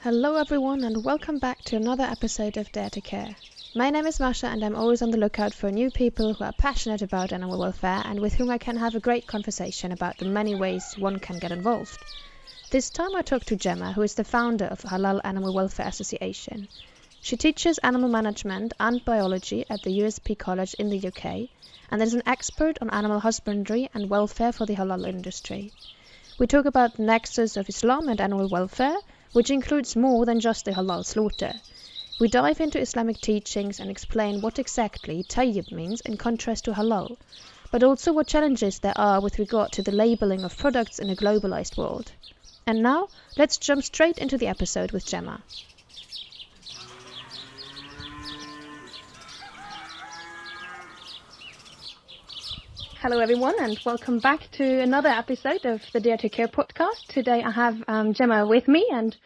Hello everyone and welcome back to another episode of Dare to Care. My name is Masha and I'm always on the lookout for new people who are passionate about animal welfare and with whom I can have a great conversation about the many ways one can get involved. This time I talked to Gemma, who is the founder of Halal Animal Welfare Association. She teaches animal management and biology at the USP College in the UK and is an expert on animal husbandry and welfare for the halal industry. We talk about the nexus of Islam and animal welfare, which includes more than just the halal slaughter. We dive into Islamic teachings and explain what exactly tayyib means in contrast to halal, but also what challenges there are with regard to the labeling of products in a globalized world. And now, let's jump straight into the episode with Gemma. Hello everyone and welcome back to another episode of the Dare to Care podcast. Today I have Gemma with me and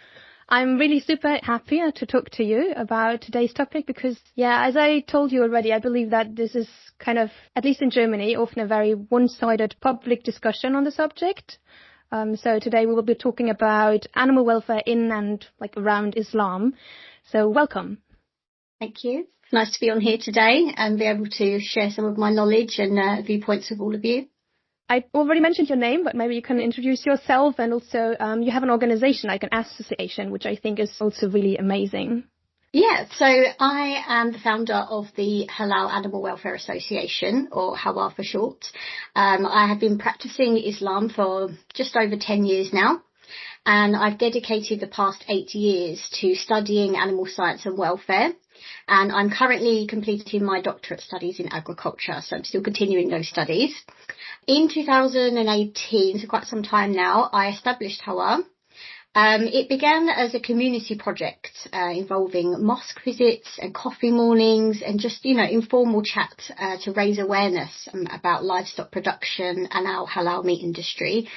I'm really super happy to talk to you about today's topic because, as I told you already, I believe that this is kind of, at least in Germany, often a very one-sided public discussion on the subject. So today we will be talking about animal welfare in and around Islam. So welcome. Thank you. It's nice to be on here today and be able to share some of my knowledge and viewpoints with all of you. I already mentioned your name, but maybe you can introduce yourself, and also you have an organization, like an association, which I think is also really amazing. Yeah, so I am the founder of the Halal Animal Welfare Association, or Halal for short. I have been practicing Islam for just over 10 years now. And I've dedicated the past 8 years to studying animal science and welfare. And I'm currently completing my doctorate studies in agriculture, so I'm still continuing those studies. In 2018, so quite some time now, I established Halal. It began as a community project involving mosque visits and coffee mornings and just, informal chat to raise awareness about livestock production and our halal meat industry.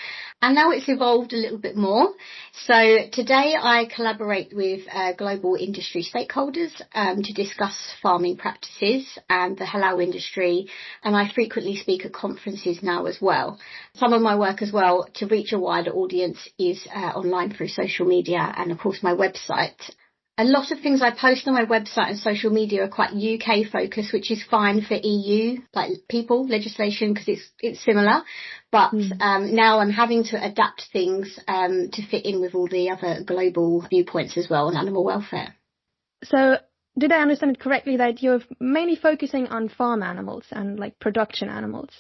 And now it's evolved a little bit more. So today I collaborate with global industry stakeholders to discuss farming practices and the halal industry. And I frequently speak at conferences now as well. Some of my work as well to reach a wider audience is online through social media and of course my website. A lot of things I post on my website and social media are quite UK focused, which is fine for EU, legislation, because it's similar. But now I'm having to adapt things to fit in with all the other global viewpoints as well on animal welfare. So did I understand it correctly that you're mainly focusing on farm animals and production animals?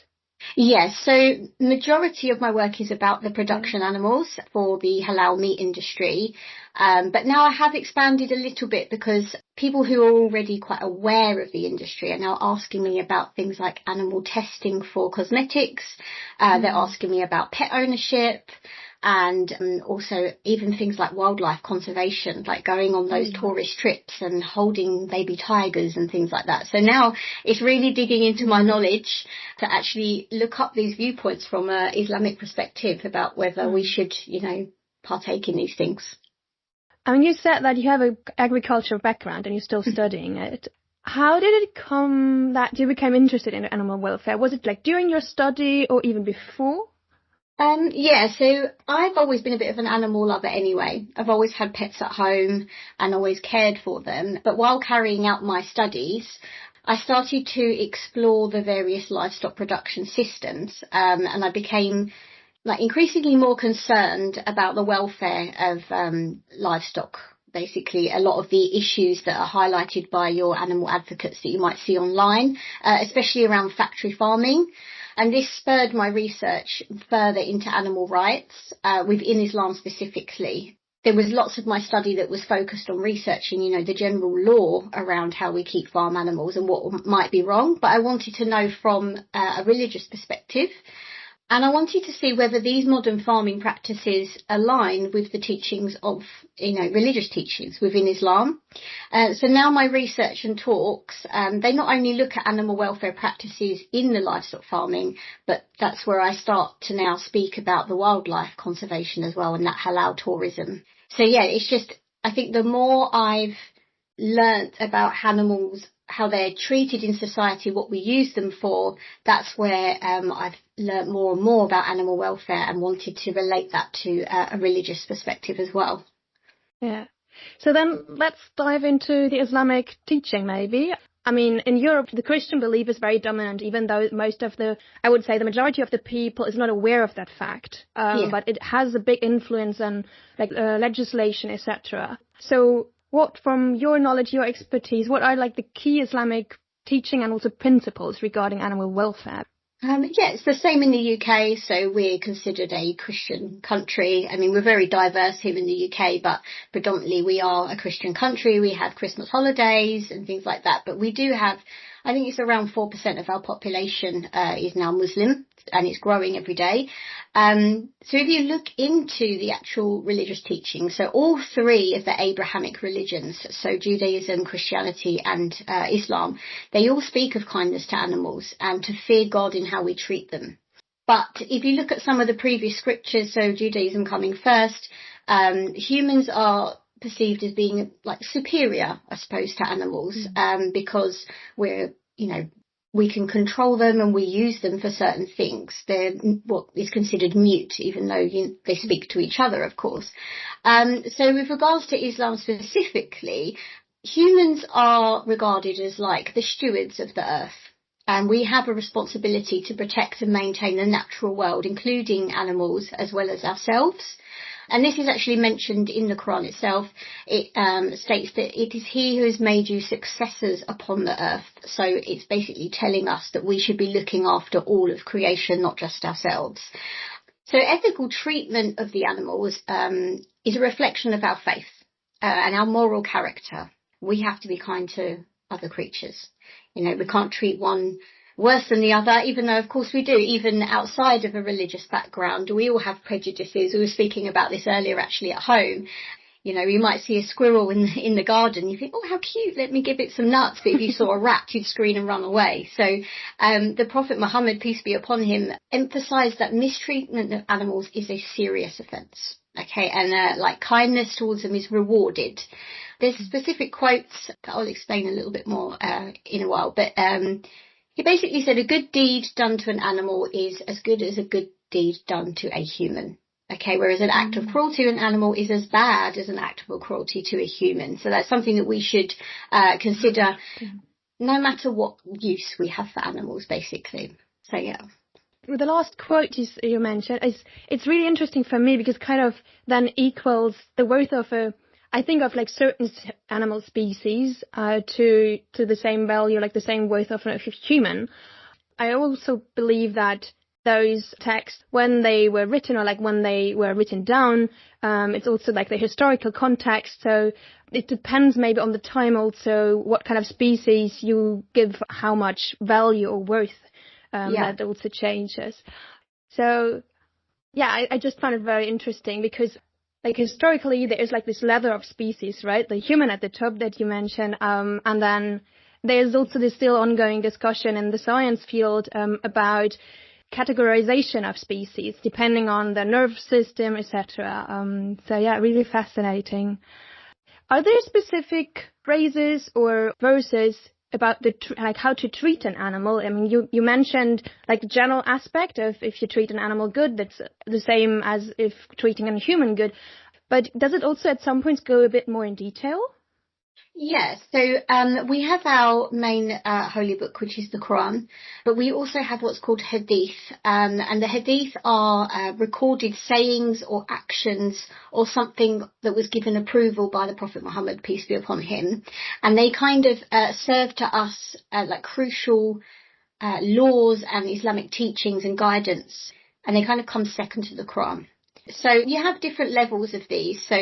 Yes, so majority of my work is about the production animals for the halal meat industry. But now I have expanded a little bit because people who are already quite aware of the industry are now asking me about things like animal testing for cosmetics. They're asking me about pet ownership and also even things like wildlife conservation, like going on those tourist trips and holding baby tigers and things like that. So now it's really digging into my knowledge to actually look up these viewpoints from an Islamic perspective about whether we should, partake in these things. I mean, you said that you have an agricultural background and you're still studying it. How did it come that you became interested in animal welfare? Was it during your study or even before? So I've always been a bit of an animal lover anyway. I've always had pets at home and always cared for them. But while carrying out my studies, I started to explore the various livestock production systems, and I became increasingly more concerned about the welfare of livestock. Basically, a lot of the issues that are highlighted by your animal advocates that you might see online, especially around factory farming. And this spurred my research further into animal rights within Islam specifically. There was lots of my study that was focused on researching, the general law around how we keep farm animals and what might be wrong. But I wanted to know from a religious perspective. And I wanted to see whether these modern farming practices align with the teachings of, religious teachings within Islam. So now my research and talks, they not only look at animal welfare practices in the livestock farming, but that's where I start to now speak about the wildlife conservation as well and that halal tourism. So it's just, I think the more I've learnt about animals, how they're treated in society, what we use them for, that's where I've learnt more and more about animal welfare and wanted to relate that to a religious perspective as well. Yeah. So then let's dive into the Islamic teaching maybe. I mean, in Europe, the Christian belief is very dominant, even though I would say the majority of the people is not aware of that fact. But it has a big influence on legislation, etc. So what, from your knowledge, your expertise, what are like the key Islamic teaching and also principles regarding animal welfare? It's the same in the UK. So we're considered a Christian country. I mean, we're very diverse here in the UK, but predominantly we are a Christian country. We have Christmas holidays and things like that. But we do have, I think it's around 4% of our population is now Muslim, and it's growing every day. So if you look into the actual religious teaching, so all three of the Abrahamic religions, so Judaism, Christianity and Islam, they all speak of kindness to animals and to fear God in how we treat them. But if you look at some of the previous scriptures, so Judaism coming first, humans are perceived as being like superior, I suppose, to animals, because we're, we can control them and we use them for certain things. They're what is considered mute, even though they speak to each other, of course. So with regards to Islam specifically, humans are regarded as like the stewards of the earth. And we have a responsibility to protect and maintain the natural world, including animals as well as ourselves. And this is actually mentioned in the Quran itself. It states that it is he who has made you successors upon the earth. So it's basically telling us that we should be looking after all of creation, not just ourselves. So ethical treatment of the animals is a reflection of our faith and our moral character. We have to be kind to other creatures. We can't treat one worse than the other, even though, of course, we do, even outside of a religious background. We all have prejudices. We were speaking about this earlier, actually, at home. You might see a squirrel in the garden. You think, oh, how cute, let me give it some nuts. But if you saw a rat, you'd scream and run away. So the Prophet Muhammad, peace be upon him, emphasised that mistreatment of animals is a serious offence. Okay, and like kindness towards them is rewarded. There's specific quotes that I'll explain a little bit more in a while, but he basically said a good deed done to an animal is as good as a good deed done to a human. Okay, whereas an act of cruelty to an animal is as bad as an act of cruelty to a human. So that's something that we should consider no matter what use we have for animals, basically. So, yeah. The last quote you mentioned, it's really interesting for me because kind of then equals the worth of I think of like certain animal species to the same value, like the same worth of a human. I also believe that those texts, when they were written or like when they were written down, it's also like the historical context. So it depends maybe on the time also what kind of species you give how much value or worth. That also changes. So, I just found it very interesting because, like, historically, there is like this ladder of species, right? The human at the top that you mentioned, and then there's also this still ongoing discussion in the science field about categorization of species depending on the nerve system, etc. Really fascinating. Are there specific phrases or verses about how to treat an animal? I mean, you mentioned like the general aspect of if you treat an animal good, that's the same as if treating a human good. But does it also at some points go a bit more in detail? Yes, so we have our main holy book, which is the Quran, but we also have what's called Hadith, and the Hadith are recorded sayings or actions or something that was given approval by the Prophet Muhammad, peace be upon him, and they kind of serve to us like crucial laws and Islamic teachings and guidance, and they kind of come second to the Quran. So you have different levels of these. So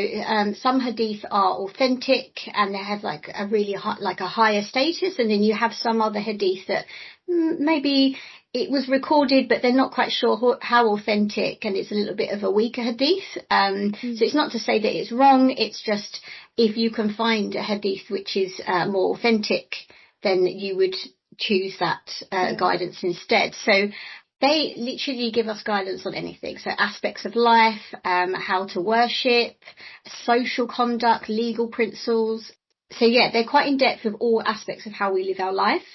some hadith are authentic and they have like a really a higher status, and then you have some other hadith that maybe it was recorded but they're not quite sure how authentic, and it's a little bit of a weaker hadith. So it's not to say that it's wrong, it's just if you can find a hadith which is more authentic, then you would choose that guidance instead. So they literally give us guidance on anything. So aspects of life, how to worship, social conduct, legal principles. So they're quite in depth with all aspects of how we live our life.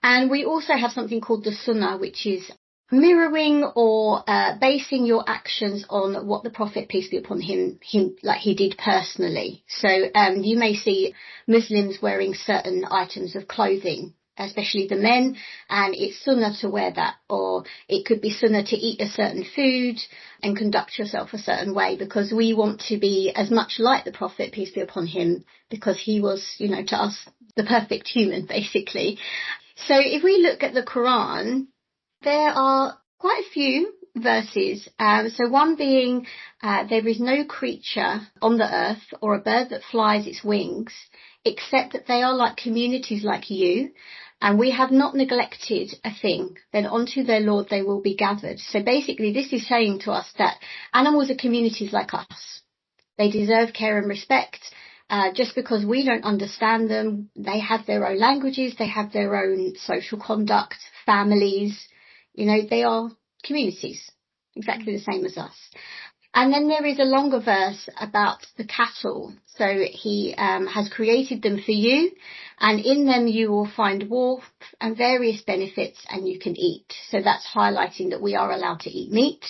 And we also have something called the Sunnah, which is mirroring or basing your actions on what the Prophet, peace be upon him like he did personally. So you may see Muslims wearing certain items of clothing, especially the men, and it's sunnah to wear that, or it could be sunnah to eat a certain food and conduct yourself a certain way, because we want to be as much like the Prophet, peace be upon him, because he was, to us, the perfect human, basically. So if we look at the Quran, there are quite a few verses. So one being, there is no creature on the earth or a bird that flies its wings, except that they are like communities like you, and we have not neglected a thing, then unto their Lord they will be gathered. So basically this is saying to us that animals are communities like us. They deserve care and respect. Just because we don't understand them, they have their own languages, they have their own social conduct, families, they are communities, exactly the same as us. And then there is a longer verse about the cattle. So he has created them for you, and in them you will find warmth and various benefits, and you can eat. So that's highlighting that we are allowed to eat meat.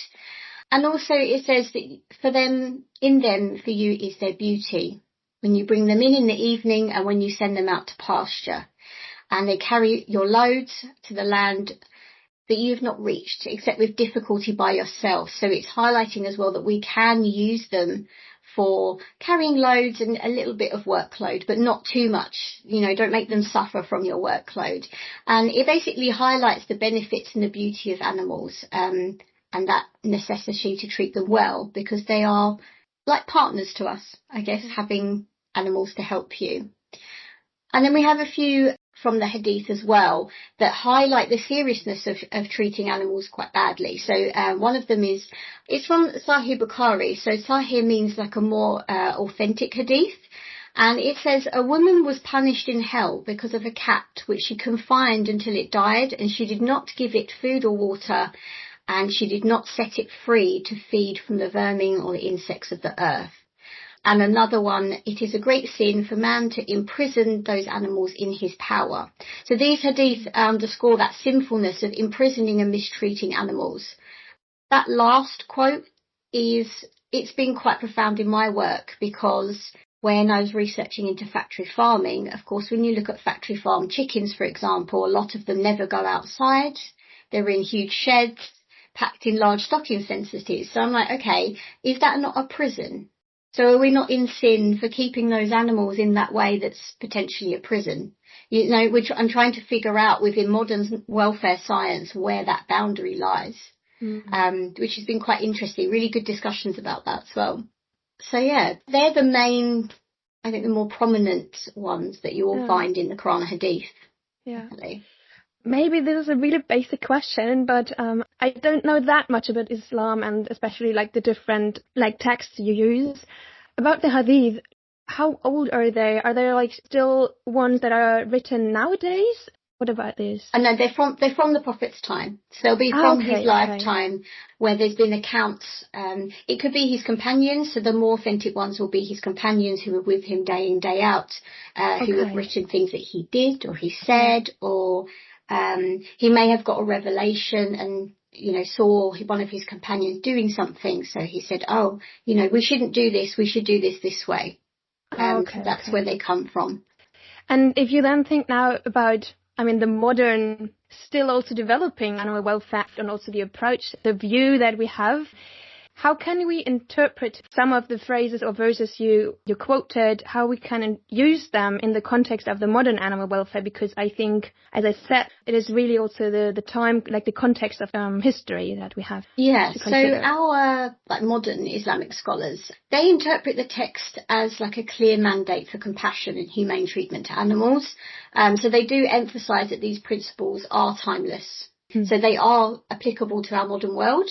And also it says that for them, in them, for you is their beauty, when you bring them in the evening and when you send them out to pasture. And they carry your loads to the land that you have not reached, except with difficulty by yourself. So it's highlighting as well that we can use them for carrying loads and a little bit of workload, but not too much. Don't make them suffer from your workload. And it basically highlights the benefits and the beauty of animals, and that necessity to treat them well, because they are like partners to us, I guess, having animals to help you. And then we have a few from the Hadith as well that highlight the seriousness of treating animals quite badly. So one of them it's from Sahih Bukhari. So Sahih means like a more authentic Hadith. And it says, a woman was punished in hell because of a cat which she confined until it died, and she did not give it food or water, and she did not set it free to feed from the vermin or the insects of the earth. And another one, it is a great sin for man to imprison those animals in his power. So these hadith underscore that sinfulness of imprisoning and mistreating animals. That last quote it's been quite profound in my work, because when I was researching into factory farming, of course, when you look at factory farm chickens, for example, a lot of them never go outside. They're in huge sheds, packed in large stocking sensities. So I'm like, okay, is that not a prison? So are we not in sin for keeping those animals in that way that's potentially a prison? Which I'm trying to figure out within modern welfare science where that boundary lies, which has been quite interesting. Really good discussions about that as well. So yeah, they're the main, I think, the more prominent ones that you will find in the Quran Hadith. Yeah. Definitely. Maybe this is a really basic question, but I don't know that much about Islam, and especially like the different texts you use. About the Hadith, how old are they? Are they like still ones that are written nowadays? What about this? No, they're from the Prophet's time. So they'll be from his lifetime, where there's been accounts. It could be his companions, so the more authentic ones will be his companions who were with him day in, day out, who have written things that he did or he said, or he may have got a revelation and saw one of his companions doing something, so he said, we shouldn't do this, we should do this way. That's where they come from. And if you then think now about, the modern, still also developing animal welfare, and also the approach, the view that we have, how can we interpret some of the phrases or verses you quoted, how we can use them in the context of the modern animal welfare? Because I think, as I said, it is really also the time, like the context of history that we have. Yeah, so our modern Islamic scholars, they interpret the text as like a clear mandate for compassion and humane treatment to animals. So they do emphasize that these principles are timeless. So they are applicable to our modern world.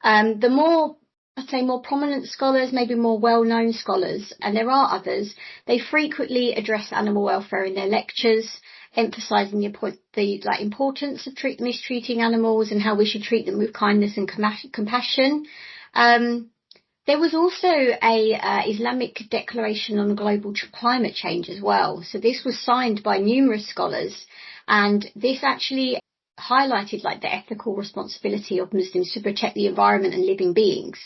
The more, I'd say, more prominent scholars, maybe more well-known scholars, and there are others, they frequently address animal welfare in their lectures, emphasising the importance of mistreating animals and how we should treat them with kindness and compassion. There was also a Islamic declaration on global climate change as well. So this was signed by numerous scholars, and this actually highlighted like the ethical responsibility of Muslims to protect the environment and living beings.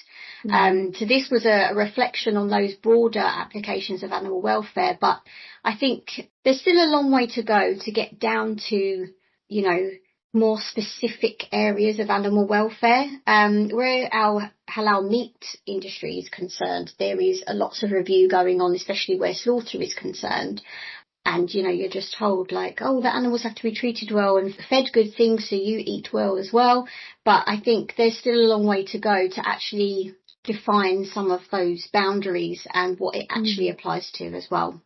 So this was a reflection on those broader applications of animal welfare, but I think there's still a long way to go to get down to, more specific areas of animal welfare. Where our halal meat industry is concerned, there is a lots of review going on, especially where slaughter is concerned. And, you're just told like, oh, the animals have to be treated well and fed good things so you eat well as well. But I think there's still a long way to go to actually define some of those boundaries and what it actually applies to as well.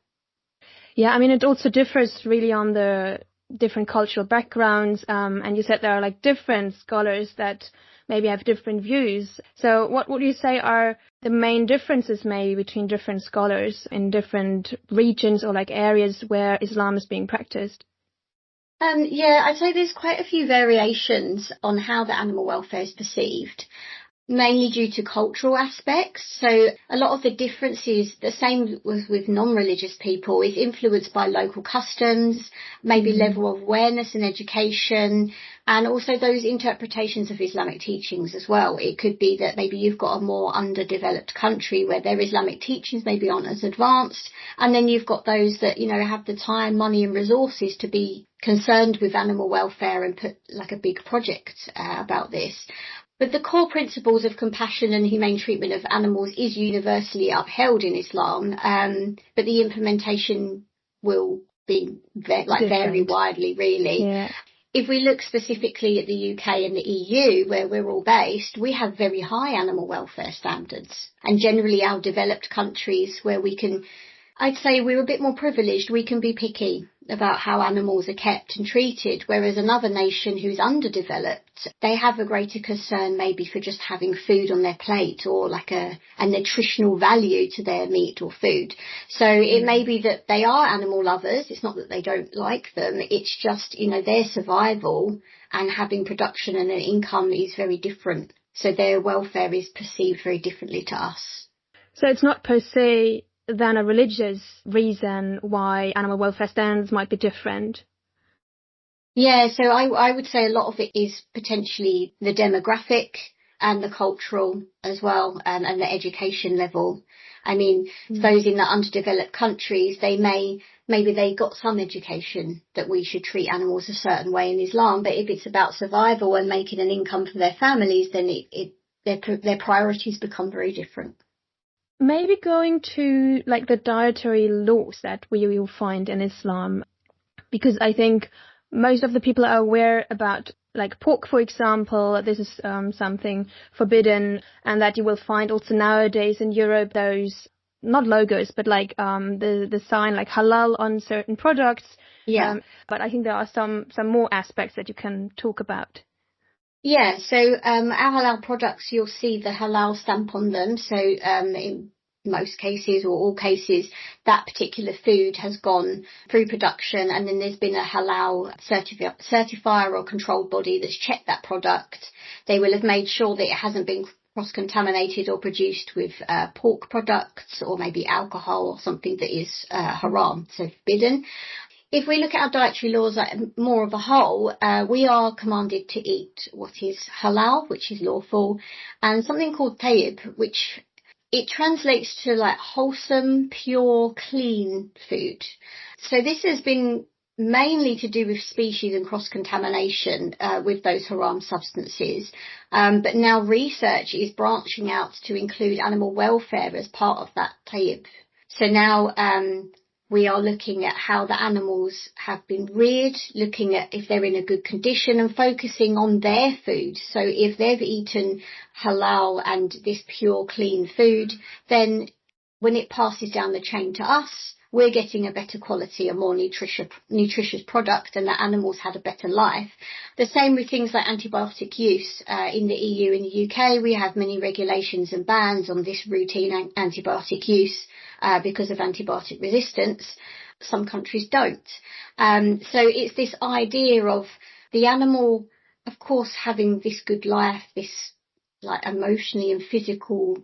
Yeah, I mean, it also differs really on the different cultural backgrounds. And you said there are like different scholars that maybe have different views. So what would you say are the main differences maybe between different scholars in different regions or like areas where Islam is being practiced? I'd say there's quite a few variations on how the animal welfare is perceived, mainly due to cultural aspects. So a lot of the differences, the same with non-religious people, is influenced by local customs, maybe level of awareness and education, and also those interpretations of Islamic teachings as well. It could be that maybe you've got a more underdeveloped country where their Islamic teachings maybe aren't as advanced, and then you've got those that, have the time, money and resources to be concerned with animal welfare and put like a big project about this. But the core principles of compassion and humane treatment of animals is universally upheld in Islam, but the implementation will be vary widely, really. Yeah. If we look specifically at the UK and the EU, where we're all based, we have very high animal welfare standards. And generally our developed countries where I'd say we're a bit more privileged. We can be picky about how animals are kept and treated, whereas another nation who's underdeveloped, they have a greater concern maybe for just having food on their plate or like a nutritional value to their meat or food. So it may be that they are animal lovers. It's not that they don't like them. It's just, their survival and having production and an income is very different. So their welfare is perceived very differently to us. So it's not per se than a religious reason why animal welfare standards might be different? Yeah, so I would say a lot of it is potentially the demographic and the cultural as well, and the education level. I mean, those in the underdeveloped countries, maybe they got some education that we should treat animals a certain way in Islam, but if it's about survival and making an income for their families, then their priorities become very different. Maybe going to like the dietary laws that we will find in Islam, because I think most of the people are aware about like pork, for example. This is something forbidden, and that you will find also nowadays in Europe those, not logos, but like the sign like halal on certain products. Yeah. But I think there are some more aspects that you can talk about. Yeah, so our halal products, you'll see the halal stamp on them. So in most cases or all cases, that particular food has gone through production, and then there's been a halal certifier or controlled body that's checked that product. They will have made sure that it hasn't been cross-contaminated or produced with pork products or maybe alcohol or something that is haram, so forbidden. If we look at our dietary laws more of a whole, we are commanded to eat what is halal, which is lawful, and something called tayyib, which it translates to like wholesome, pure, clean food. So this has been mainly to do with species and cross-contamination with those haram substances. But now research is branching out to include animal welfare as part of that tayyib. So now we are looking at how the animals have been reared, looking at if they're in a good condition and focusing on their food. So if they've eaten halal and this pure, clean food, then when it passes down the chain to us, we're getting a better quality, a more nutritious product, and the animals had a better life. The same with things like antibiotic use. In the EU and the UK, we have many regulations and bans on this routine antibiotic use because of antibiotic resistance. Some countries don't. So it's this idea of the animal, of course, having this good life, this like emotionally and physical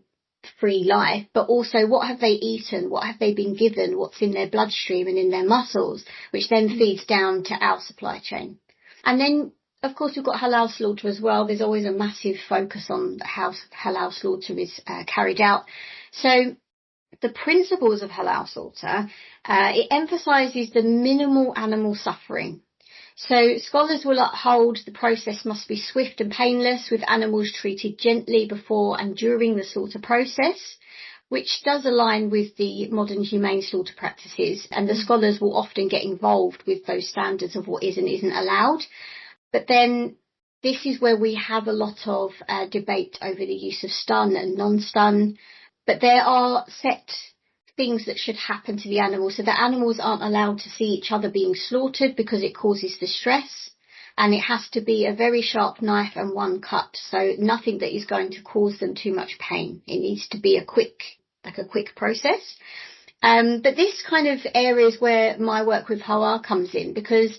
free life, but also what have they eaten, what have they been given, what's in their bloodstream and in their muscles, which then feeds down to our supply chain. And then of course, we've got halal slaughter as well. There's always a massive focus on how halal slaughter is carried out. So the principles of halal slaughter, it emphasises the minimal animal suffering. So scholars will uphold the process must be swift and painless, with animals treated gently before and during the slaughter process, which does align with the modern humane slaughter practices. And the scholars will often get involved with those standards of what is and isn't allowed. But then this is where we have a lot of debate over the use of stun and non-stun. But there are set things that should happen to the animals. So the animals aren't allowed to see each other being slaughtered because it causes distress. And it has to be a very sharp knife and one cut. So nothing that is going to cause them too much pain. It needs to be a quick process. But this kind of area is where my work with halal comes in, because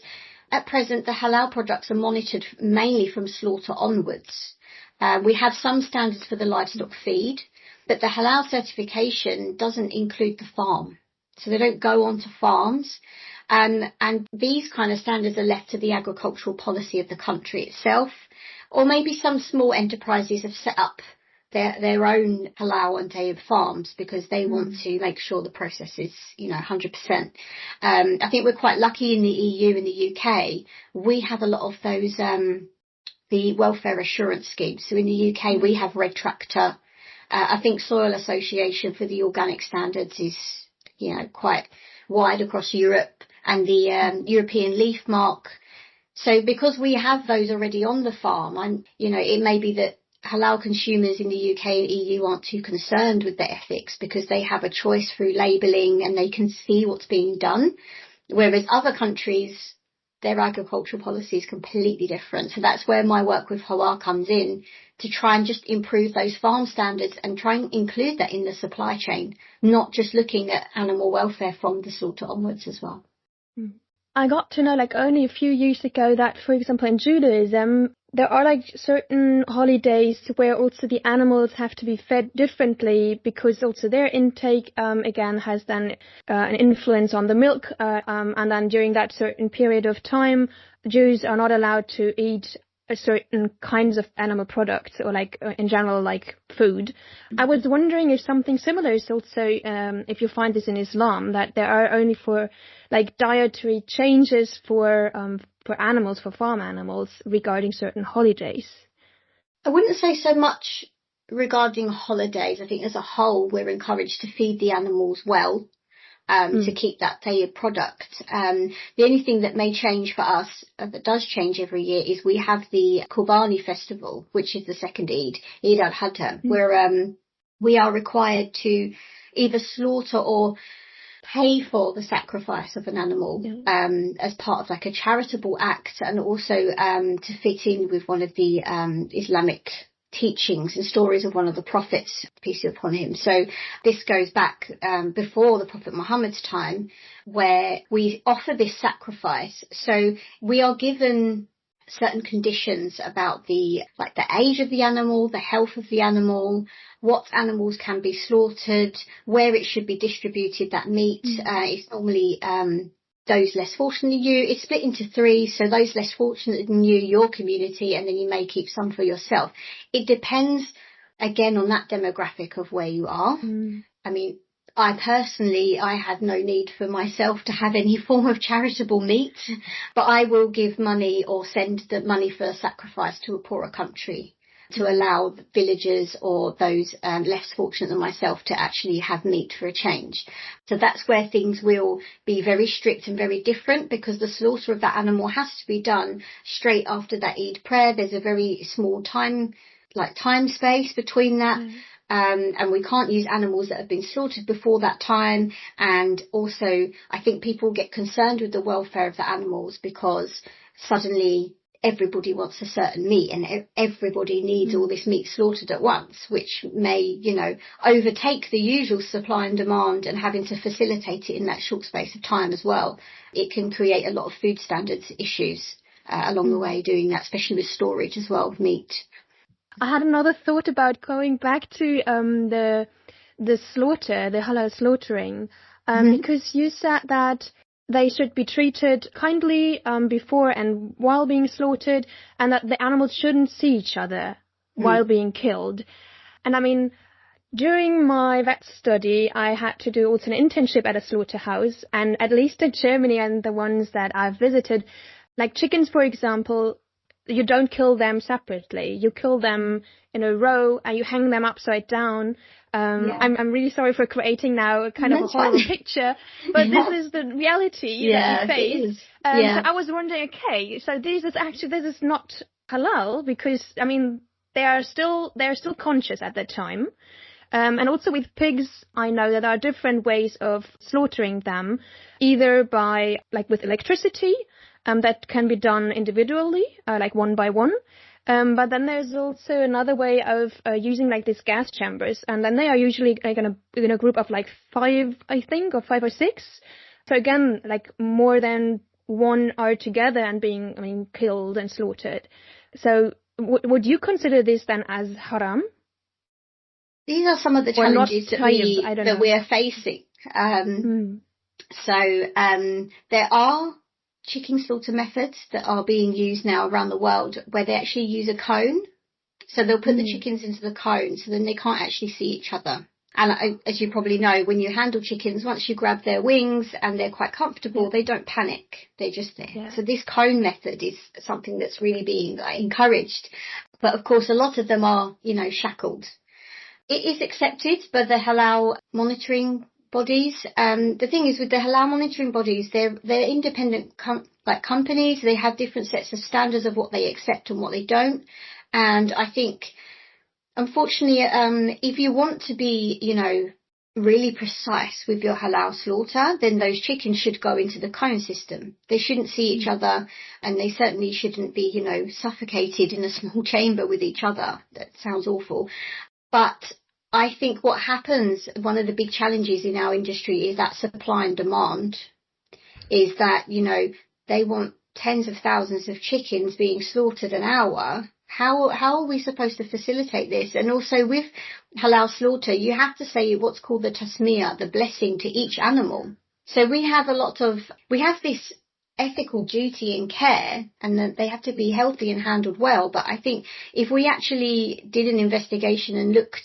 at present, the halal products are monitored mainly from slaughter onwards. We have some standards for the livestock feed, but the halal certification doesn't include the farm. So they don't go onto farms. And these kind of standards are left to the agricultural policy of the country itself. Or maybe some small enterprises have set up their own halal and tayyib farms because they want to make sure the process is, 100%. I think we're quite lucky in the EU and the UK. We have a lot of those, the welfare assurance schemes. So in the UK, we have Red Tractor. I think Soil Association for the organic standards is, quite wide across Europe, and the European Leaf Mark. So because we have those already on the farm, it may be that halal consumers in the UK and EU aren't too concerned with the ethics because they have a choice through labelling and they can see what's being done. Whereas other countries, their agricultural policy is completely different. So that's where my work with halal comes in, to try and just improve those farm standards and try and include that in the supply chain, not just looking at animal welfare from the slaughter onwards as well. I got to know only a few years ago that, for example, in Judaism, there are certain holidays where also the animals have to be fed differently, because also their intake again has then an influence on the milk, and then during that certain period of time, Jews are not allowed to eat a certain kinds of animal products, or in general food. I was wondering if something similar is also if you find this in Islam, that there are only for dietary changes for animals, for farm animals, regarding certain holidays. I wouldn't say so much regarding holidays. I think as a whole we're encouraged to feed the animals well, to keep that tayyib product. The only thing that may change for us, that does change every year, is we have the Qurbani festival, which is the second Eid al-Adha, where we are required to either slaughter or pay for the sacrifice of an animal as part of a charitable act, and also to fit in with one of the Islamic teachings and stories of one of the prophets, peace be upon him. So this goes back before the Prophet Muhammad's time, where we offer this sacrifice. So we are given certain conditions about the age of the animal, the health of the animal, what animals can be slaughtered, where it should be distributed, that meat. It's normally those less fortunate than you. It's split into three, so those less fortunate than you, your community, and then you may keep some for yourself. It depends, again, on that demographic of where you are. I mean, I had no need for myself to have any form of charitable meat, but I will give money or send the money for a sacrifice to a poorer country, to allow villagers or those less fortunate than myself to actually have meat for a change. So that's where things will be very strict and very different, because the slaughter of that animal has to be done straight after that Eid prayer. There's a very small time space between that. And we can't use animals that have been slaughtered before that time. And also, I think people get concerned with the welfare of the animals because suddenly everybody wants a certain meat and everybody needs all this meat slaughtered at once, which may, overtake the usual supply and demand, and having to facilitate it in that short space of time as well. It can create a lot of food standards issues along the way doing that, especially with storage as well of meat. I had another thought about going back to the slaughter, the halal slaughtering, because you said that they should be treated kindly before and while being slaughtered, and that the animals shouldn't see each other while being killed. And I mean, during my vet study, I had to do also an internship at a slaughterhouse, and at least in Germany and the ones that I've visited, like chickens, for example, you don't kill them separately. You kill them in a row and you hang them upside down. I'm really sorry for creating now a kind of a horrible picture, but this is the reality that we face. So I was wondering, okay, so this is not halal because, I mean, they're still conscious at that time. And also with pigs, I know that there are different ways of slaughtering them, either by, like with electricity, that can be done individually, like one by one. But then there's also another way of using like these gas chambers, and then they are usually like in a group of like 5, I think, or 5 or 6. So again, like more than one are together and being, I mean, killed and slaughtered. So would you consider this then as haram? These are some of the challenges that we are facing. So there are chicken slaughter methods that are being used now around the world where they actually use a cone. So they'll put the chickens into the cone so then they can't actually see each other. And as you probably know, when you handle chickens, once you grab their wings and they're quite comfortable, they don't panic. They're just there. Yeah. So this cone method is something that's really being encouraged. But of course, a lot of them are, shackled. It is accepted by the halal monitoring bodies. The thing is with the halal monitoring bodies, they're independent companies. They have different sets of standards of what they accept and what they don't. And I think, unfortunately, if you want to be, really precise with your halal slaughter, then those chickens should go into the cone system. They shouldn't see each other, and they certainly shouldn't be, suffocated in a small chamber with each other. That sounds awful. But I think what happens, one of the big challenges in our industry is that supply and demand, is that, they want tens of thousands of chickens being slaughtered an hour. How are we supposed to facilitate this? And also with halal slaughter, you have to say what's called the tasmiyah, the blessing to each animal. So we have this ethical duty and care, and that they have to be healthy and handled well. But I think if we actually did an investigation and looked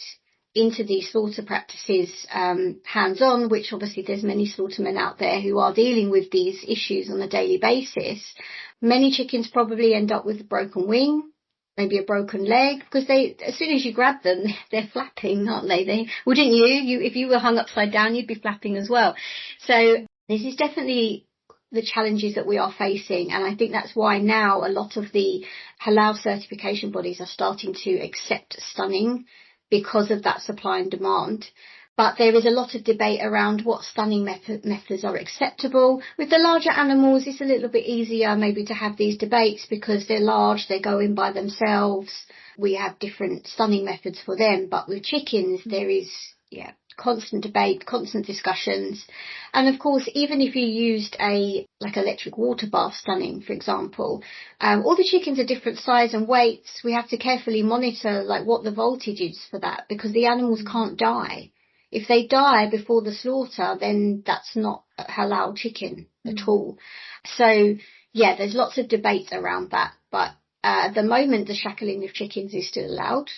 into these slaughter practices hands-on, which obviously there's many slaughtermen out there who are dealing with these issues on a daily basis, many chickens probably end up with a broken wing, maybe a broken leg, because as soon as you grab them, they're flapping, aren't they? Wouldn't you? If you were hung upside down, you'd be flapping as well. So this is definitely the challenges that we are facing, and I think that's why now a lot of the halal certification bodies are starting to accept stunning because of that supply and demand. But there is a lot of debate around what stunning methods are acceptable. With the larger animals, it's a little bit easier maybe to have these debates because they're large, they go in by themselves. We have different stunning methods for them. But with chickens, there is, constant debate, constant discussions. And of course, even if you used electric water bath stunning, for example, all the chickens are different size and weights. We have to carefully monitor what the voltage is for that, because the animals can't die. If they die before the slaughter, then that's not a halal chicken at all. So, there's lots of debate around that. But at the moment, the shackling of chickens is still allowed.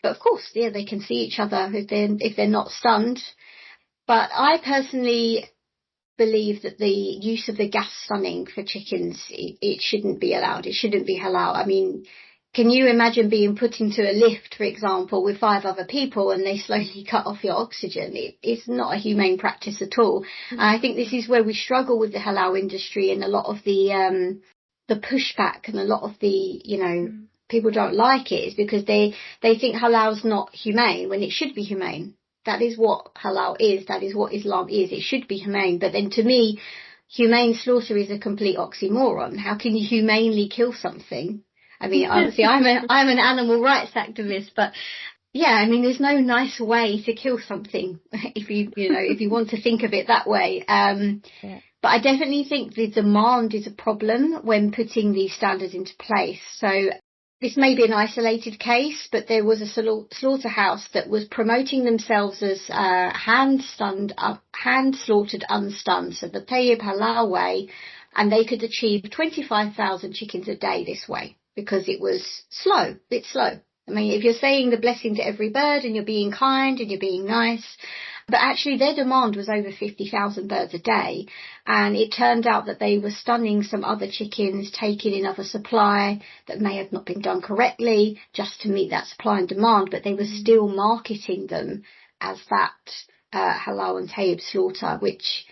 But of course, they can see each other if they're not stunned. But I personally believe that the use of the gas stunning for chickens, it shouldn't be allowed. It shouldn't be halal. I mean, can you imagine being put into a lift, for example, with 5 other people and they slowly cut off your oxygen? It's not a humane practice at all. And I think this is where we struggle with the halal industry, and a lot of the pushback and a lot of the, people don't like it is because they think halal's not humane when it should be humane. That is what halal is. That is what Islam is. It should be humane. But then to me, humane slaughter is a complete oxymoron. How can you humanely kill something? I mean, obviously I'm an animal rights activist, but there's no nice way to kill something if you want to think of it that way. But I definitely think the demand is a problem when putting these standards into place. So this may be an isolated case, but there was a slaughterhouse that was promoting themselves as hand slaughtered unstunned, so the Tayyib Halal way, and they could achieve 25,000 chickens a day this way because it was a bit slow. I mean, if you're saying the blessing to every bird and you're being kind and you're being nice, but actually their demand was over 50,000 birds a day. And it turned out that they were stunning some other chickens, taking in other supply that may have not been done correctly just to meet that supply and demand, but they were still marketing them as that halal and tayyib slaughter, which,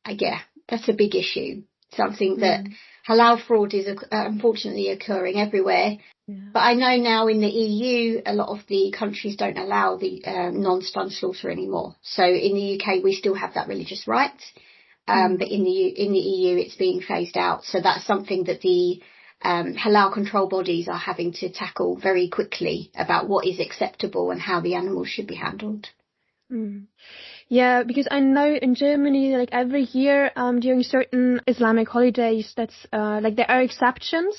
that's a big issue. Something that halal fraud is unfortunately occurring everywhere. Yeah. But I know now in the EU, a lot of the countries don't allow the non-stun slaughter anymore. So in the UK, we still have that religious right. But in the EU, it's being phased out. So that's something that the halal control bodies are having to tackle very quickly about what is acceptable and how the animals should be handled. Yeah, because I know in Germany, like every year during certain Islamic holidays, that's there are exceptions.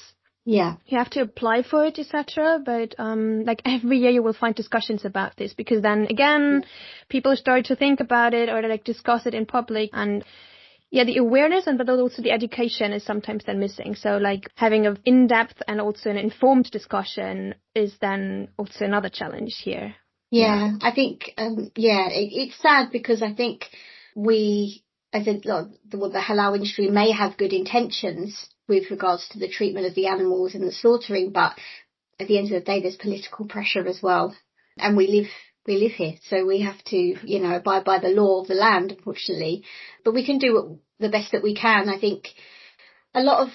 Yeah. You have to apply for it, etc. But every year you will find discussions about this, because then again, people start to think about it or discuss it in public, and the awareness but also the education is sometimes then missing. So having an in-depth and also an informed discussion is then also another challenge here. Yeah, I think, it's sad because I think we, as the halal industry may have good intentions with regards to the treatment of the animals and the slaughtering, but at the end of the day, there's political pressure as well. And we live here, so we have to, abide by the law of the land, unfortunately. But we can do the best that we can. I think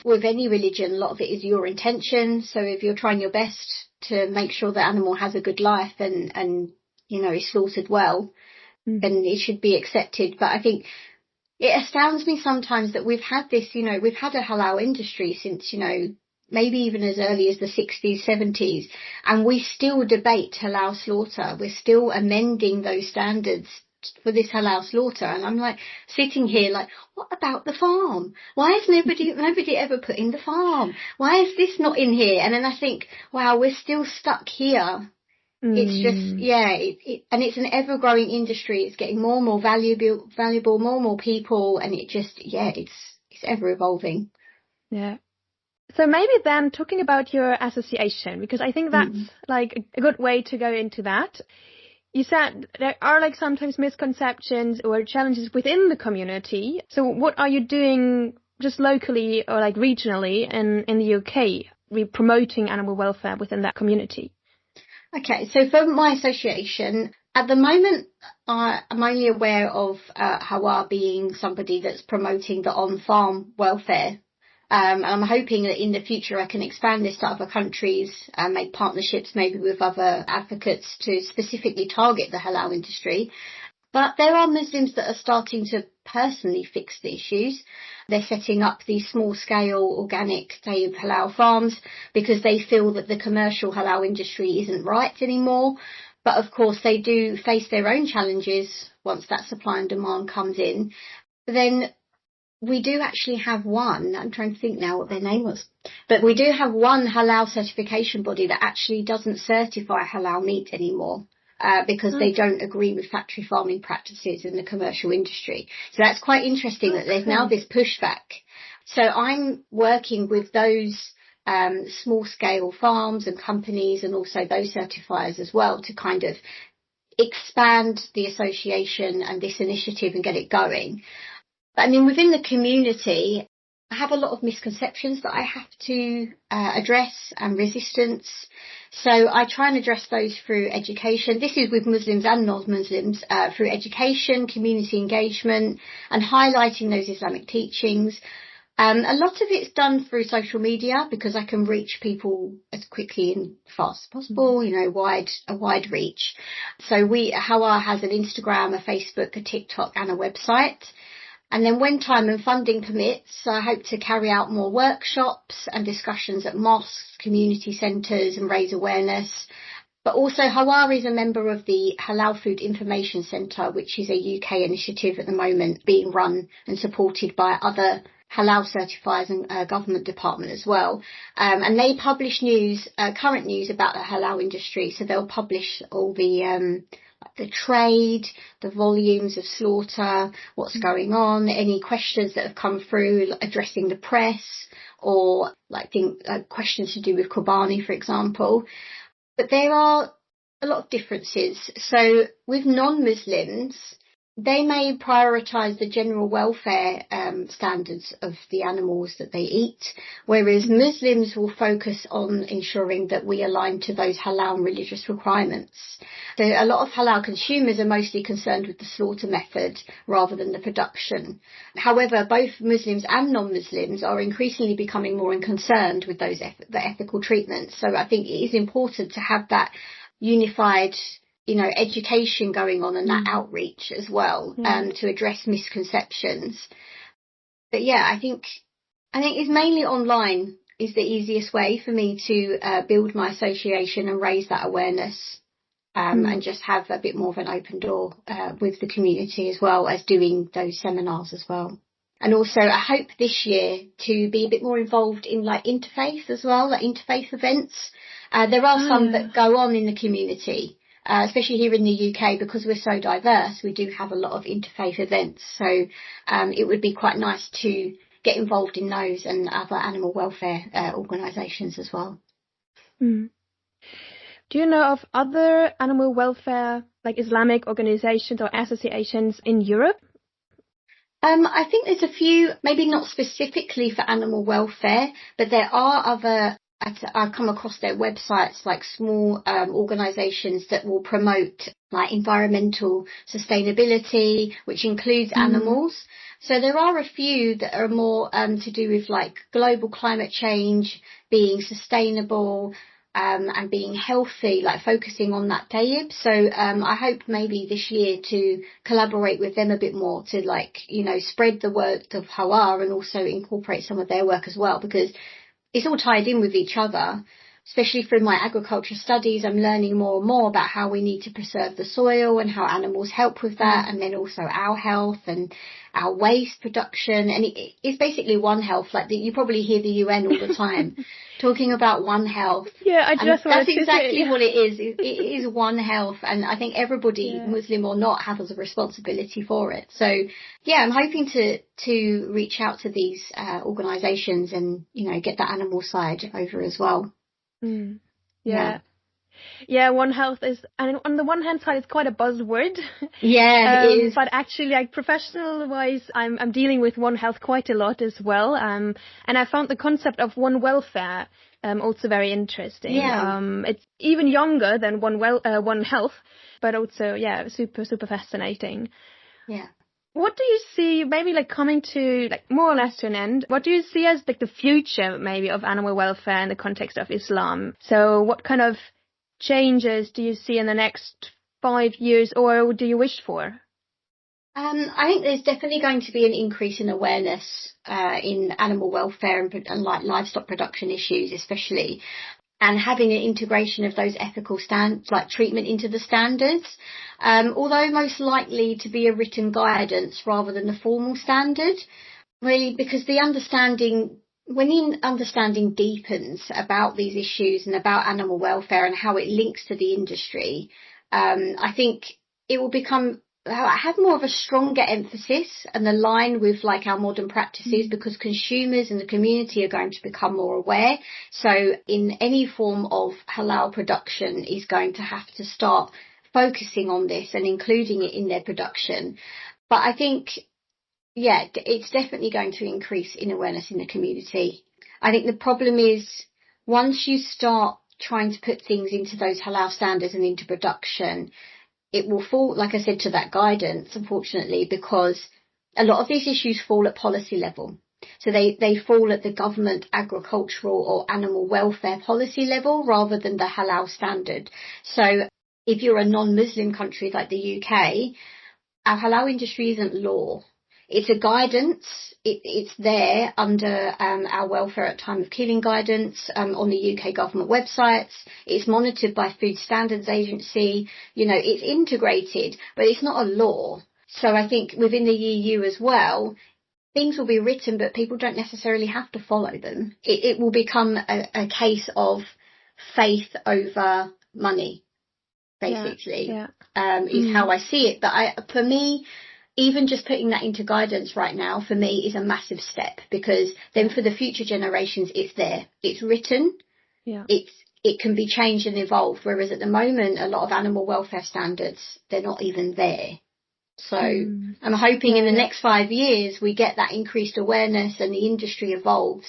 with any religion, a lot of it is your intention. So if you're trying your best to make sure the animal has a good life and is slaughtered well, then it should be accepted. But I think it astounds me sometimes that we've had this, we've had a halal industry since, maybe even as early as the 60s, 70s, and we still debate halal slaughter. We're still amending those standards for this halal slaughter. And I'm sitting here what about the farm? Why is nobody ever put in the farm? Why is this not in here? And then I think, wow, we're still stuck here. It's just, and it's an ever growing industry. It's getting more and more valuable, more and more people. And it just, it's ever evolving. Yeah. So maybe then talking about your association, because I think that's a good way to go into that. You said there are sometimes misconceptions or challenges within the community. So what are you doing just locally or regionally in the UK, promoting animal welfare within that community? Okay, so for my association, at the moment, I'm only aware of Hawa being somebody that's promoting the on-farm welfare. And I'm hoping that in the future I can expand this to other countries and make partnerships maybe with other advocates to specifically target the halal industry. But there are Muslims that are starting to personally fix the issues. They're setting up these small-scale organic tayyib halal farms because they feel that the commercial halal industry isn't right anymore. But of course they do face their own challenges once that supply and demand comes in. But then we do actually have one, I'm trying to think now what their name was, but we do have one halal certification body that actually doesn't certify halal meat anymore. Because they don't agree with factory farming practices in the commercial industry. So that's quite interesting that there's now this pushback. So I'm working with those small-scale farms and companies and also those certifiers as well to kind of expand the association and this initiative and get it going. But I mean, within the community, I have a lot of misconceptions that I have to address and resistance. So I try and address those through education. This is with Muslims and non-Muslims, through education, community engagement, and highlighting those Islamic teachings. A lot of it's done through social media because I can reach people as quickly and fast as possible, a wide reach. So Hawa has an Instagram, a Facebook, a TikTok, and a website. And then when time and funding permits, I hope to carry out more workshops and discussions at mosques, community centres and raise awareness. But also Hawa is a member of the Halal Food Information Centre, which is a UK initiative at the moment being run and supported by other halal certifiers and government department as well. And they publish news, current news about the halal industry. So they'll publish all the trade, the volumes of slaughter, what's going on, any questions that have come through, addressing the press, or questions to do with Kobani, for example. But there are a lot of differences. So with non-Muslims, they may prioritise the general welfare standards of the animals that they eat, whereas Muslims will focus on ensuring that we align to those halal religious requirements. So a lot of halal consumers are mostly concerned with the slaughter method rather than the production. However, both Muslims and non-Muslims are increasingly becoming more concerned with the ethical treatments. So I think it is important to have that unified education going on and that outreach as well, to address misconceptions. But yeah, I think it's mainly online is the easiest way for me to build my association and raise that awareness, and just have a bit more of an open door with the community, as well as doing those seminars as well. And also I hope this year to be a bit more involved in interfaith as well, interfaith events. There are some that go on in the community. Especially here in the UK, because we're so diverse, we do have a lot of interfaith events. So it would be quite nice to get involved in those and other animal welfare organisations as well. Do you know of other animal welfare, Islamic organisations or associations in Europe? I think there's a few, maybe not specifically for animal welfare, but there are other. I've come across their websites, small organisations that will promote environmental sustainability, which includes animals. So there are a few that are more to do with global climate change, being sustainable, and being healthy, focusing on that tayyib. So I hope maybe this year to collaborate with them a bit more to spread the word of halal and also incorporate some of their work as well, because it's all tied in with each other. Especially through my agriculture studies, I'm learning more and more about how we need to preserve the soil and how animals help with that, and then also our health and our waste production. And it's basically One Health. You probably hear the UN all the time talking about One Health. Yeah, that's exactly what it is. It is One Health, and I think everybody, Muslim or not, has a responsibility for it. So yeah, I'm hoping to reach out to these organisations and get that animal side over as well. Yeah, One Health is, and on the one hand side, it's quite a buzzword. Yeah, it is. But actually, professional wise, I'm dealing with One Health quite a lot as well. And I found the concept of One Welfare also very interesting. Yeah. It's even younger than One Health, but also super fascinating. Yeah. What do you see, maybe coming to more or less to an end, what do you see as the future maybe of animal welfare in the context of Islam? So what kind of changes do you see in the next 5 years, or do you wish for? I think there's definitely going to be an increase in awareness in animal welfare and livestock production issues especially, and having an integration of those ethical treatment into the standards, although most likely to be a written guidance rather than a formal standard, really, because when the understanding deepens about these issues and about animal welfare and how it links to the industry, I think it will have more of a stronger emphasis and align with our modern practices, because consumers and the community are going to become more aware. So in any form of halal production is going to have to start focusing on this and including it in their production. But I think, it's definitely going to increase in awareness in the community. I think the problem is once you start trying to put things into those halal standards and into production, it will fall, like I said, to that guidance, unfortunately, because a lot of these issues fall at policy level. So they fall at the government agricultural or animal welfare policy level rather than the halal standard. So if you're a non-Muslim country like the UK, our halal industry isn't law. It's a guidance. It's there under our welfare at time of killing guidance on the UK government websites. It's monitored by Food Standards Agency. It's integrated, but it's not a law. So I think within the EU as well, things will be written, but people don't necessarily have to follow them. It will become a case of faith over money, basically, is how I see it. But for me, even just putting that into guidance right now, for me, is a massive step, because then for the future generations, it's there. It's written. Yeah. It can be changed and evolved, whereas at the moment, a lot of animal welfare standards, they're not even there. So I'm hoping in the next 5 years we get that increased awareness and the industry evolves,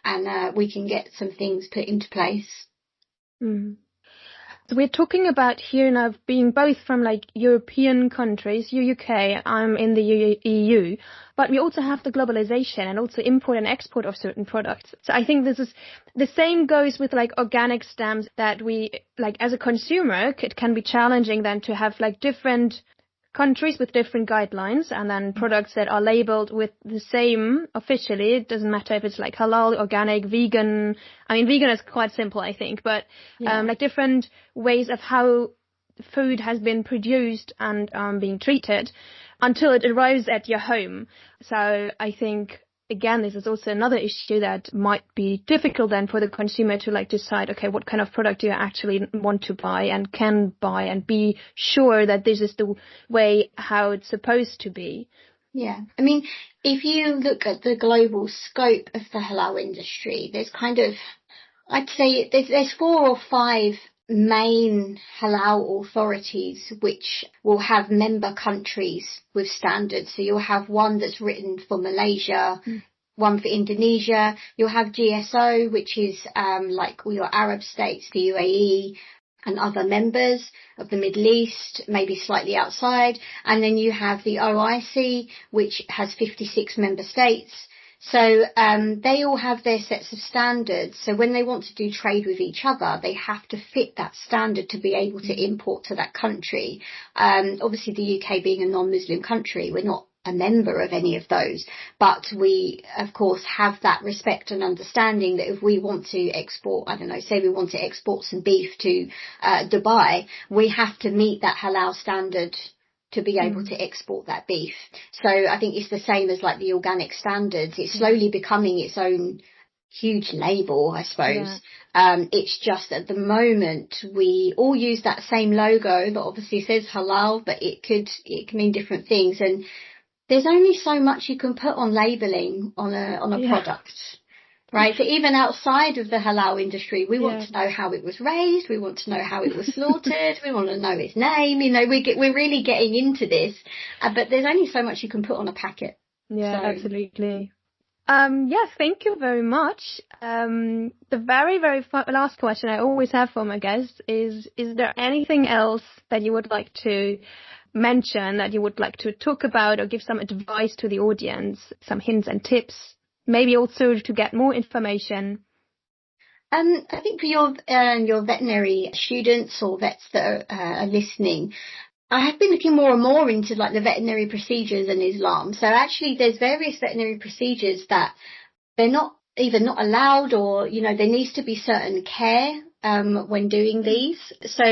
and we can get some things put into place. So we're talking about here now being both from like European countries, UK, I'm in the EU, but we also have the globalization and also import and export of certain products. So I think this is the same goes with like organic stamps, that we, like as a consumer, it can be challenging then to have like different countries with different guidelines, and then products that are labeled with the same officially. It doesn't matter if it's like halal, organic, vegan. I mean, vegan is quite simple, I think, but like different ways of how food has been produced and being treated until it arrives at your home. So I think, again, this is also another issue that might be difficult then for the consumer to like decide, okay, what kind of product do you actually want to buy and can buy, and be sure that this is the way how it's supposed to be. Yeah. I mean, if you look at the global scope of the halal industry, there's kind of, I'd say there's 4 or 5 main halal authorities which will have member countries with standards. So you'll have one that's written for Malaysia, one for Indonesia. You'll have GSO, which is like all your Arab states, the UAE, and other members of the Middle East, maybe slightly outside. And then you have the OIC, which has 56 member states. So they all have their sets of standards. So when they want to do trade with each other, they have to fit that standard to be able to import to that country. Obviously, the UK being a non-Muslim country, we're not a member of any of those. But we, of course, have that respect and understanding that if we want to export, I don't know, say we want to export some beef to Dubai, we have to meet that halal standard to be able to export that beef. So I think it's the same as like the organic standards. It's slowly becoming its own huge label, I suppose. It's just at the moment we all use that same logo that obviously says halal, but it can mean different things. And there's only so much you can put on labeling on a product. Right, so even outside of the halal industry, we want to know how it was raised, we want to know how it was slaughtered, we want to know its name. You know, we're really getting into this, but there's only so much you can put on a packet. Yeah, so. Absolutely. Yes, thank you very much. The very, very last question I always have for my guests is there anything else that you would like to mention, that you would like to talk about, or give some advice to the audience, some hints and tips? Maybe also to get more information. I think for your veterinary students or vets that are listening, I have been looking more and more into like the veterinary procedures in Islam. So actually there's various veterinary procedures that they're not allowed, or, you know, there needs to be certain care when doing these. So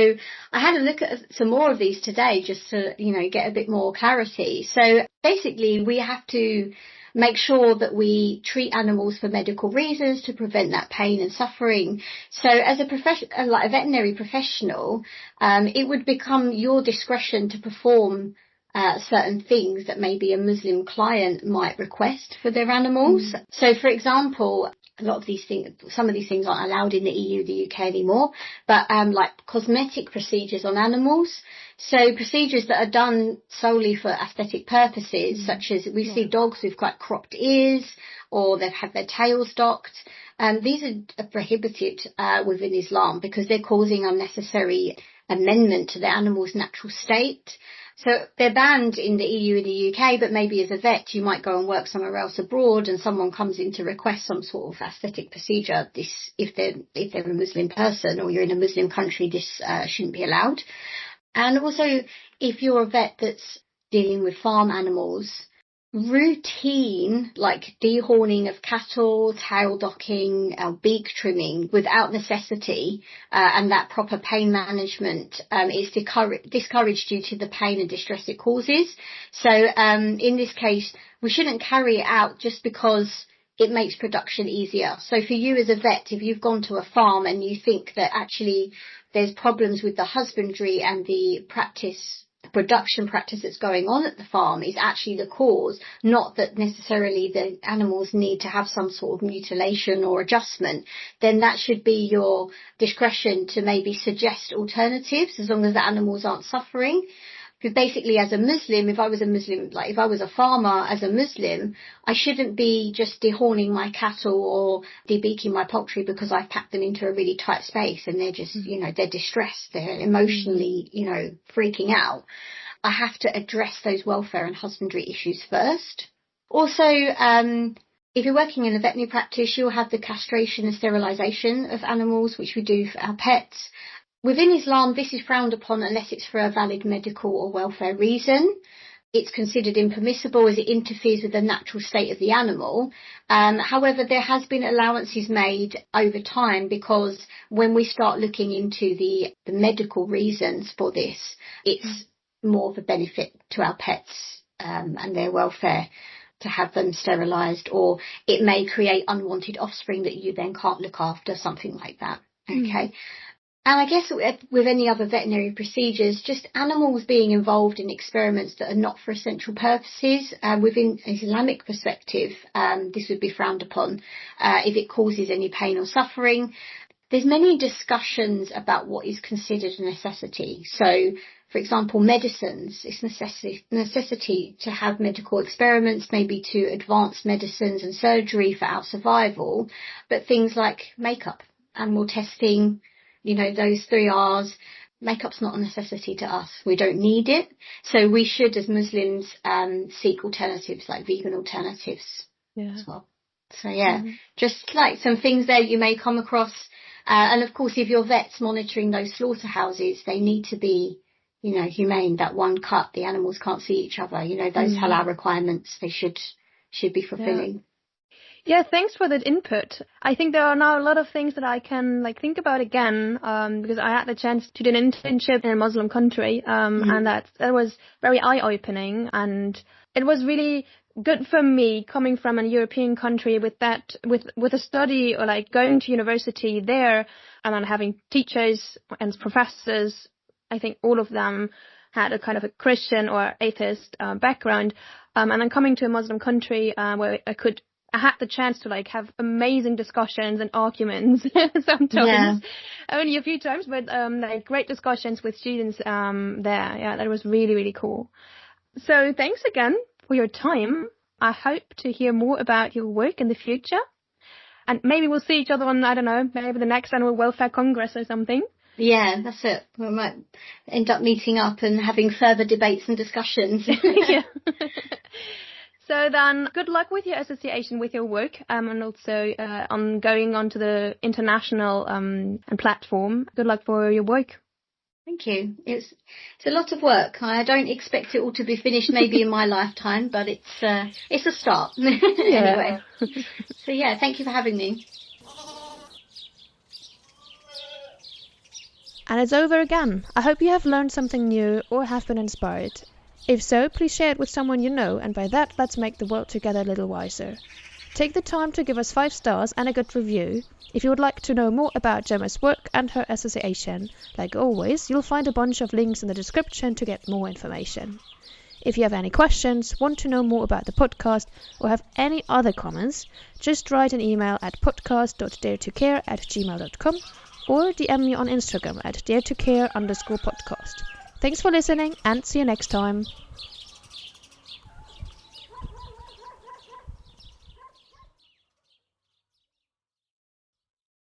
I had a look at some more of these today just to, you know, get a bit more clarity. So basically we have to make sure that we treat animals for medical reasons to prevent that pain and suffering. So as a like a veterinary professional, it would become your discretion to perform certain things that maybe a Muslim client might request for their animals. So for example, a lot of these things, some of these things aren't allowed in the EU, the UK anymore, but like cosmetic procedures on animals. So procedures that are done solely for aesthetic purposes, such as we see dogs with quite cropped ears, or they've had their tails docked. These are prohibited within Islam because they're causing unnecessary amendment to the animal's natural state. So they're banned in the EU and the UK, but maybe as a vet, you might go and work somewhere else abroad and someone comes in to request some sort of aesthetic procedure. This, if they're a Muslim person or you're in a Muslim country, this shouldn't be allowed. And also, if you're a vet that's dealing with farm animals, routine, like dehorning of cattle, tail docking, beak trimming without necessity, and that proper pain management is discouraged due to the pain and distress it causes. So in this case, we shouldn't carry it out just because it makes production easier. So for you as a vet, if you've gone to a farm and you think that actually there's problems with the husbandry and the production practice that's going on at the farm is actually the cause, not that necessarily the animals need to have some sort of mutilation or adjustment, then that should be your discretion to maybe suggest alternatives as long as the animals aren't suffering. Because basically as a Muslim, if I was a farmer as a Muslim, I shouldn't be just dehorning my cattle or debeaking my poultry because I've packed them into a really tight space and they're just, they're distressed, they're emotionally, freaking out. I have to address those welfare and husbandry issues first. Also, if you're working in a veterinary practice, you'll have the castration and sterilisation of animals, which we do for our pets. Within Islam, this is frowned upon unless it's for a valid medical or welfare reason. It's considered impermissible as it interferes with the natural state of the animal. However, there has been allowances made over time because when we start looking into the medical reasons for this, it's more of a benefit to our pets and their welfare to have them sterilised, or it may create unwanted offspring that you then can't look after, something like that. Okay. And I guess with any other veterinary procedures, just animals being involved in experiments that are not for essential purposes, within an Islamic perspective, this would be frowned upon if it causes any pain or suffering. There's many discussions about what is considered a necessity. So, for example, medicines, it's necessity to have medical experiments, maybe to advance medicines and surgery for our survival, but things like makeup, animal testing, those 3 R's, makeup's not a necessity to us. We don't need it. So we should, as Muslims, seek alternatives like vegan alternatives as well. So just like some things there you may come across. And of course, if your vet's monitoring those slaughterhouses, they need to be, humane. That one cut, the animals can't see each other. Those halal requirements, they should be fulfilling. Yeah, thanks for that input. I think there are now a lot of things that I can think about again, because I had the chance to do an internship in a Muslim country, and that was very eye-opening, and it was really good for me coming from a European country with a study or going to university there, and then having teachers and professors. I think all of them had a kind of a Christian or atheist background, and then coming to a Muslim country where I had the chance to have amazing discussions and arguments sometimes, only a few times, but great discussions with students there. Yeah, that was really, really cool. So thanks again for your time. I hope to hear more about your work in the future, and maybe we'll see each other on, I don't know, maybe the next Animal Welfare Congress or something. Yeah, that's it. We might end up meeting up and having further debates and discussions. Yeah. So then, good luck with your association, with your work, and also on going onto the international platform. Good luck for your work. Thank you. It's a lot of work. I don't expect it all to be finished maybe in my lifetime, but it's a start. Anyway. So thank you for having me. And it's over again. I hope you have learned something new or have been inspired. If so, please share it with someone you know, and by that, let's make the world together a little wiser. Take the time to give us 5 stars and a good review. If you would like to know more about Gemma's work and her association, like always, you'll find a bunch of links in the description to get more information. If you have any questions, want to know more about the podcast, or have any other comments, just write an email at podcast.daretocare@gmail.com or DM me on Instagram at daretocare_podcast. Thanks for listening, and see you next time.